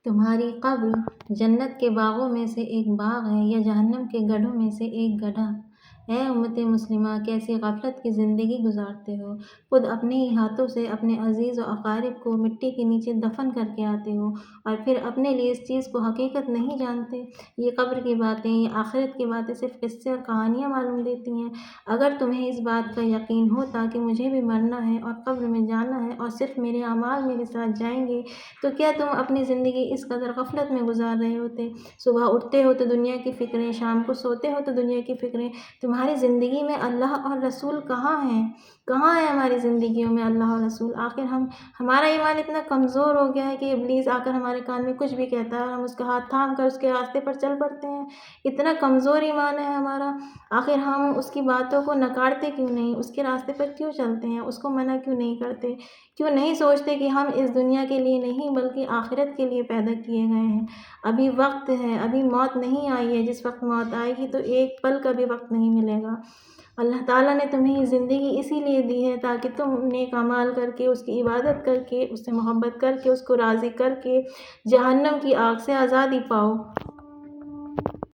تمہاری قبر جنت کے باغوں میں سے ایک باغ ہے یا جہنم کے گڑھوں میں سے ایک گڑھا؟ اے امت مسلمہ، کیسی غفلت کی زندگی گزارتے ہو! خود اپنے ہی ہاتھوں سے اپنے عزیز و اقارب کو مٹی کے نیچے دفن کر کے آتے ہو اور پھر اپنے لیے اس چیز کو حقیقت نہیں جانتے۔ یہ قبر کی باتیں، یہ آخرت کی باتیں صرف قصے اور کہانیاں معلوم دیتی ہیں۔ اگر تمہیں اس بات کا یقین ہوتا کہ مجھے بھی مرنا ہے اور قبر میں جانا ہے اور صرف میرے اعمال میرے ساتھ جائیں گے، تو کیا تم اپنی زندگی اس قدر غفلت میں گزار رہے ہوتے؟ صبح اٹھتے ہو تو دنیا کی فکریں، شام کو سوتے ہو تو دنیا کی فکریں۔ تمہاری زندگی میں اللہ اور رسول کہاں ہیں؟ کہاں ہے ہماری زندگیوں میں اللہ اور رسول؟ آخر ہمارا ایمان اتنا کمزور ہو گیا ہے کہ ابلیس آ کر ہمارے کان میں کچھ بھی کہتا ہے اور ہم اس کا ہاتھ تھام کر اس کے راستے پر چل پڑتے ہیں۔ اتنا کمزور ایمان ہے ہمارا، آخر ہم اس کی باتوں کو نکارتے کیوں نہیں؟ اس کے راستے پر کیوں چلتے ہیں؟ اس کو منع کیوں نہیں کرتے؟ کیوں نہیں سوچتے کہ ہم اس دنیا کے لیے نہیں بلکہ آخرت کے لیے پیدا کیے گئے ہیں؟ ابھی وقت ہے، ابھی موت نہیں آئی ہے۔ جس وقت موت آئے گی تو ایک پل کا بھی وقت نہیں ملے گا۔ اللہ تعالیٰ نے تمہیں یہ زندگی اسی لیے دی ہے تاکہ تم نیک اعمال کر کے، اس کی عبادت کر کے، اس سے محبت کر کے، اس کو راضی کر کے جہنم کی آگ سے آزادی پاؤ۔